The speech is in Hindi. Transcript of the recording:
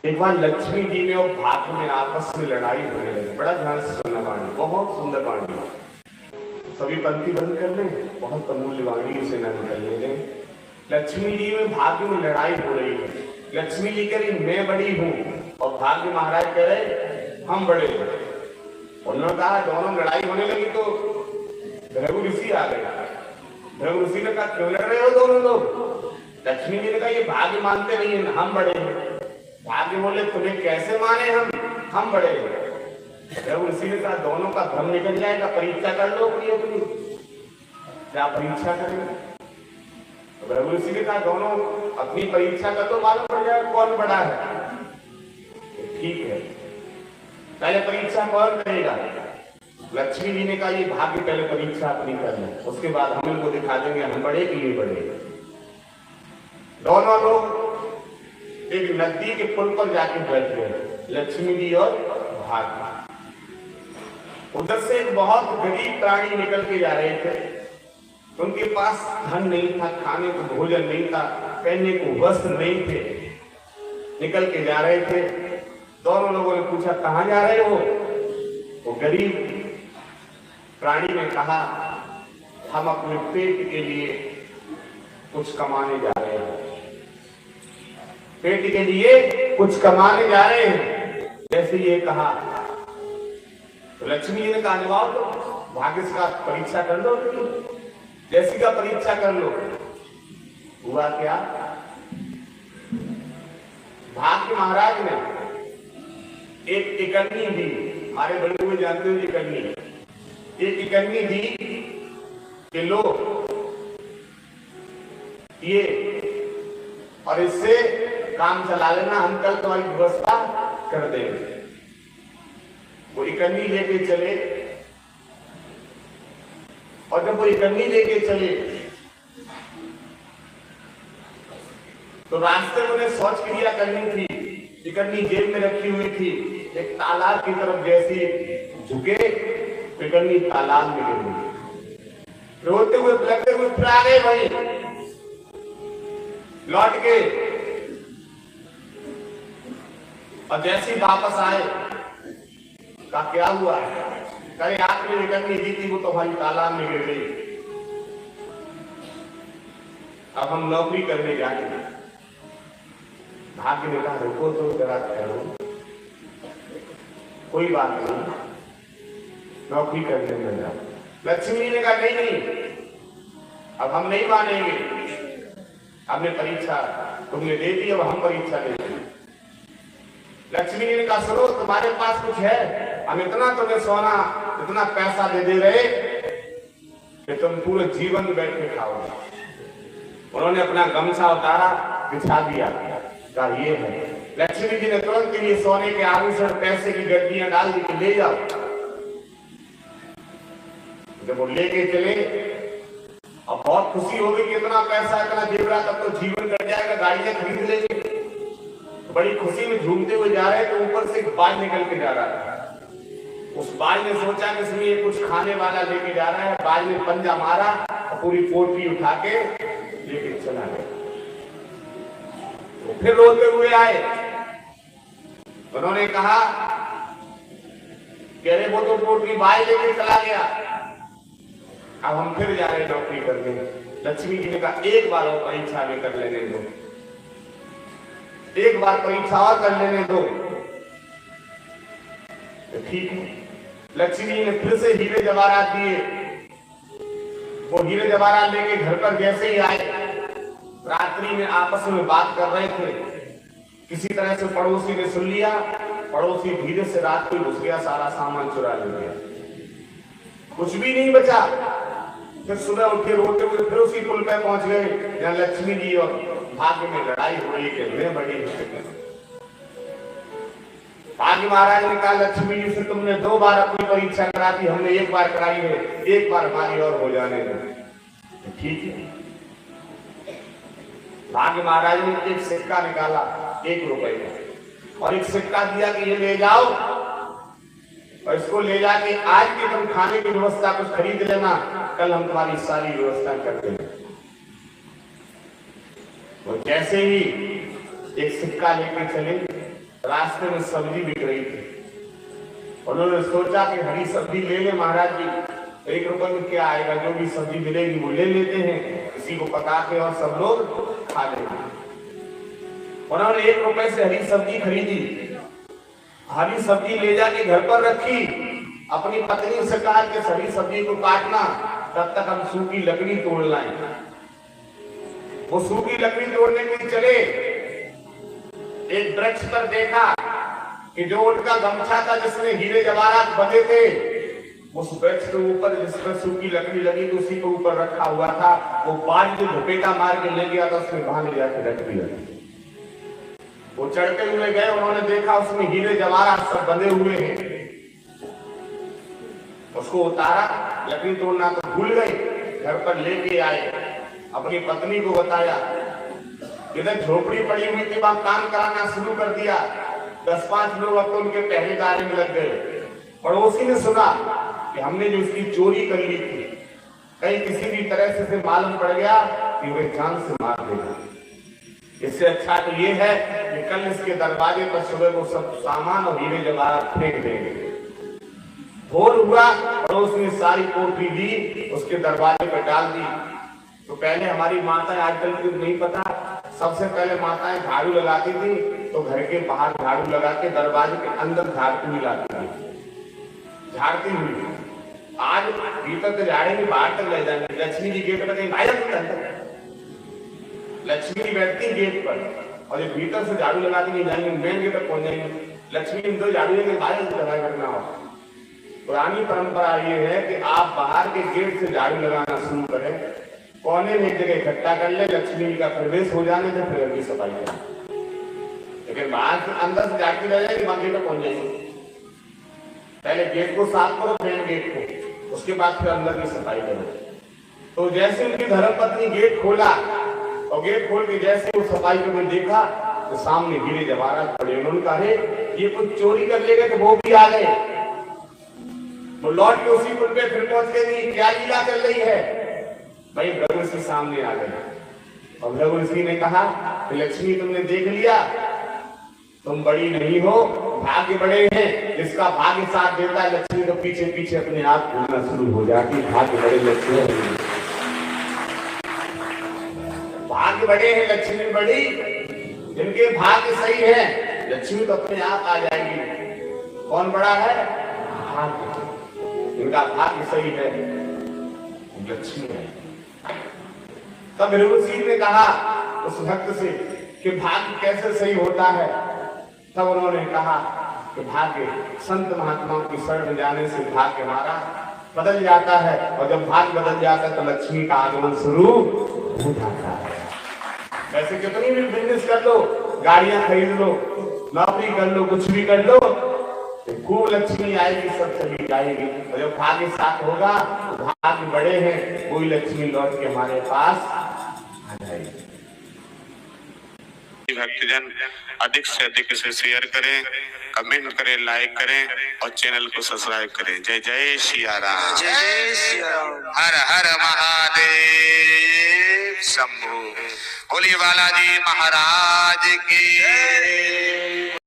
एक बार लक्ष्मी जी ने और भाग्य में आपस में लड़ाई होने लगी। बड़ा ध्यान से सुनना वाणी, बहुत सुंदर वाणी। सभी पंक्ति बंद कर लें, बहुत अमूल्य वाणी से न निकलने दें। लक्ष्मी जी में भाग्य में लड़ाई हो रही है। लक्ष्मी जी कह रही मैं बड़ी हूं और भाग्य महाराज कह रहे हम बड़े हैं। उन्होंने कहा दोनों लड़ाई होने लगी तो भृगु ऋषि आ गए। भृगु ऋषि ने कहा क्यों लड़ रहे हो दोनों लोग? लक्ष्मी जी ने कहा ये भाग्य मानते नहीं है, हम बड़े हैं। भाग्य बोले तुम्हें कैसे माने हम बड़े हैं। भृगु ऋषि ने कहा दोनों का भ्रम निकल जाएगा, परीक्षा कर लो अपनी अपनी। क्या परीक्षा करेंगे? भृगु ऋषि ने कहा दोनों अपनी परीक्षा का तो मालूम पड़ जाएगा कौन बड़ा है। ठीक है, पहले परीक्षा कौन करेगा? लक्ष्मी जी ने कहा ये भाग्य पहले परीक्षा अपनी कर लें, उसके बाद हम इनको दिखा देंगे हम बड़े कि ये बड़े। दोनों लोग एक नदी के पुल पर जाके बैठ गए, लक्ष्मी जी और भाग्य। उधर से एक बहुत गरीब प्राणी निकल के जा रहे थे। उनके पास धन नहीं था, खाने को भोजन नहीं था, पहनने को वस्त्र नहीं थे। निकल के जा रहे थे। दोनों लोगों ने पूछा कहां जा रहे हो? वो गरीब प्राणी ने कहा हम अपने पेट के लिए कुछ कमाने जा रहे हैं। पेट के लिए कुछ कमाने जा रहे हैं। जैसे ये कहा तो लक्ष्मी जी ने कहा निभाओ तो भाग्य का परीक्षा कर लो, जैसी का परीक्षा कर लो। हुआ क्या? भाग्य महाराज ने एक टिकन्नी दी। हमारे बड़े हुए जानते हो टिकन्नी, एक टिकन्नी दी कि लो ये और इससे काम चला लेना, हम कल तुम्हारी व्यवस्था कर देंगे। वो इकन्नी लेके चले और जब वो इकन्नी लेके चले तो रास्ते में उन्हें शौच क्रिया करनी थी। इकन्नी जेब में रखी हुई थी। एक तालाब की तरफ जैसी झुके, इकन्नी तालाब में गिर गई। रोते हुए लगते हुए फिर आ गए भाई, लौट के और जैसे वापस आए का क्या हुआ है? कहीं आपने निकलनी दी थी वो तो भाई तालाब में गिर गई। अब हम नौकरी करने जाएंगे। भाग्य ने कहा रुको तो जरा ठहरो, कोई बात नहीं, नौकरी करने में जाओ। लक्ष्मी ने कहा नहीं नहीं, अब हम नहीं मानेंगे, हमने परीक्षा तुमने दे दी, अब हम परीक्षा देंगे। लक्ष्मी ने कहा सुनो तुम्हारे पास कुछ है? हम इतना तुम्हें सोना इतना पैसा दे रहे कि तुम पूरे जीवन बैठ के खाओगे। उन्होंने अपना गमछा उतारा, बिछा दिया, कहा ये है। लक्ष्मी जी ने तुरंत लिए सोने के आभूषण पैसे की गड्डियां डाल दी कि ले जाओ। जब वो लेके चले अब बहुत खुशी होगी कि इतना पैसा इतना जेवरात अब तो जीवन कट जाएगा, गाड़ियां खरीद लेंगे। तो बड़ी खुशी में झूमते हुए जा रहे हैं तो ऊपर से एक बाज निकल के जा रहा है। उस बाज ने सोचा कि इसमें ये कुछ खाने वाला लेके जा रहा है। बाज ने पंजा मारा और पूरी पोटली उठा के लेके चला गया। तो फिर रोते हुए आए, उन्होंने कहा कि अरे वो तो पोटली बाज लेके चला गया, अब हम फिर जा रहे नौकरी करने। लक्ष्मी जी ने कहा एक बार और परीक्षा में कर लेने दो, एक बार परीक्षा और कर लेने दो। तो ठीक है, लक्ष्मी जी ने फिर से हीरे जवाहरात दिए। वो हीरे जवाहरात लेके घर पर जैसे ही आए, रात्रि में आपस में बात कर रहे थे। किसी तरह से पड़ोसी ने सुन लिया, पड़ोसी धीरे से रात को घुस गया, सारा सामान चुरा ले गया, कुछ भी नहीं बचा। फिर सुबह उठे रोते हुए फिर उसी पुल पे पहुंच गए जहां लक्ष्मी जी और भाग्य में लड़ाई हो रही है। मैं बड़ी भाग्य महाराज ने कहा लक्ष्मी जी से तुमने 2 बार अपनी परीक्षा करा दी, हमने 1 बार कराई है, 1 बार हमारी और हो जाने दो। ठीक है। भाग्य महाराज ने एक सिक्का निकाला 1 रुपए का और एक सिक्का दिया कि ये ले जाओ और इसको ले जाके आज के तुम खाने की व्यवस्था कुछ खरीद लेना, कल हम तुम्हारी सारी व्यवस्था कर देंगे। वो जैसे ही एक सिक्का लेकर चले, रास्ते में सब्जी बिक रही थी। उन्होंने सोचा कि हरी सब्जी ले ले महाराज जी, 1 रुपए में क्या आएगा, जो भी सब्जी मिलेगी वो ले लेते हैं, इसी को पका के और सब लोग खा लेंगे। उन्होंने 1 रुपए से हरी सब्जी खरीदी, हरी सब्जी ले जाके घर पर रखी, अपनी पत्नी से कहा कि हरी सब्जी को काटना, तब तक हम सूखी लकड़ी तोड़ लाएं। वो सूखी लकड़ी तोड़ने के लिए चले, एक वृक्ष पर देखा कि जो उनका गमछा था जिसमें हीरे जवाहरात बंधे थे, उस वृक्ष के ऊपर जिस पर सूखी लकड़ी लगी थी उसी के ऊपर रखा हुआ था। वो बाज जो झपेटा मार के ले गया था उसमें बांध लिया के रख दिया। वो चढ़ते हुए गए, उन्होंने देखा उसमें हीरे जवाहरात सब बंधे हुए हैं। उसको उतारा, लकड़ी तोड़ना तो भूल गए, घर पर लेके आए, अपनी पत्नी को बताया। इधर झोपड़ी पड़ी हुई थी, वहां काम कराना शुरू कर दिया। 10-5 लोग अब तो उनके पहरेदारी में लग गए। पड़ोसी ने सुना कि हमने जो इसकी चोरी कर ली थी, कहीं किसी भी तरह से मालूम पड़ गया कि वे जान से मार देगा। इससे अच्छा तो ये है कि कल इसके दरवाजे पर सुबह वो सब सामान और हीरे जवाहरात फेंक देंगे। भोर हुआ, पड़ोस ने सारी कोठरी दी, उसके दरवाजे पर डाल दी। तो पहले हमारी माताएं, आजकल की नहीं पता, सबसे पहले माताएं झाड़ू लगाती थी, तो घर के बाहर झाड़ू लगा के दरवाजे के अंदर झाड़ू मिलाती थी, झाड़ती हुई। आज भीतर तो झाड़ेंगे, बाहर तक ले जाएंगे। लक्ष्मी जी गेट पर कहीं गायब, लक्ष्मी बैठती गेट पर और जो भीतर से झाड़ू लगाती नहीं जाएंगे, मेन गेट तक पहुंच जाएंगे। लक्ष्मी दो झाड़ू लेंगे, गायब लगा करना हो। पुरानी परंपरा ये है कि आप बाहर के गेट से झाड़ू लगाना शुरू करें, कोने में एक जगह इकट्ठा कर ले, लक्ष्मी जी का प्रवेश हो जाने से फिर की सफाई करें। लेकिन बाहर से अंदर से झाड़ती रह जाएगी, वहां गेट पहुंच जाएगी। पहले गेट को साफ करो, मेन गेट को, उसके बाद फिर अंदर की सफाई करो। तो जैसे उनकी धर्मपत्नी गेट खोला और गेट खोल के जैसे वो सफाई को देखा तो सामने हीरे जवाहरात पड़े। उन्होंने कहा ये कुछ चोरी कर ले गए, तो वो भी आ गए। वो लौट के उसी पुल पे फिर पहुंच गए, नहीं क्या लीला चल रही है भाई। भृगु ऋषि सामने आ गए और भृगु ऋषि ने कहा कि लक्ष्मी तुमने देख लिया, तुम बड़ी नहीं हो, भाग्य बड़े हैं। जिसका भाग्य साथ देता है, लक्ष्मी तो पीछे पीछे अपने आप घूमना शुरू हो जाती। भाग्य बड़े लक्ष्मी, भाग्य बड़े हैं, लक्ष्मी बड़ी। जिनके भाग्य सही है, लक्ष्मी तो अपने आप आ जाएगी। कौन बड़ा है? भाग्य। इनका भाग्य सही है, लक्ष्मी है। तब भृगु ने कहा उस भक्त से कि भाग्य कैसे सही होता है। तब उन्होंने कहा कि भाग्य संत महात्माओं की शरण जाने से भाग्य हमारा बदल जाता है, और जब भाग्य बदल जाता है तो लक्ष्मी का आगमन शुरू हो जाता है। वैसे कितनी भी बिजनेस कर लो, गाड़ियां खरीद लो, नौकरी कर लो, कुछ भी कर लो, खूब लक्ष्मी आएगी, सब चली जाएगी। और जब भाग्य साथ होगा, तो भाग्य बड़े हैं, वही लक्ष्मी लौट के हमारे पास आ जाएगी। भक्तजन अधिक से अधिक इसे शेयर करें, कमेंट करें, लाइक करें और चैनल को सब्सक्राइब करें। जय जय सिया राम, जय सिया राम। हर हर महादेव शंभु। बोलिए बालाजी महाराज की।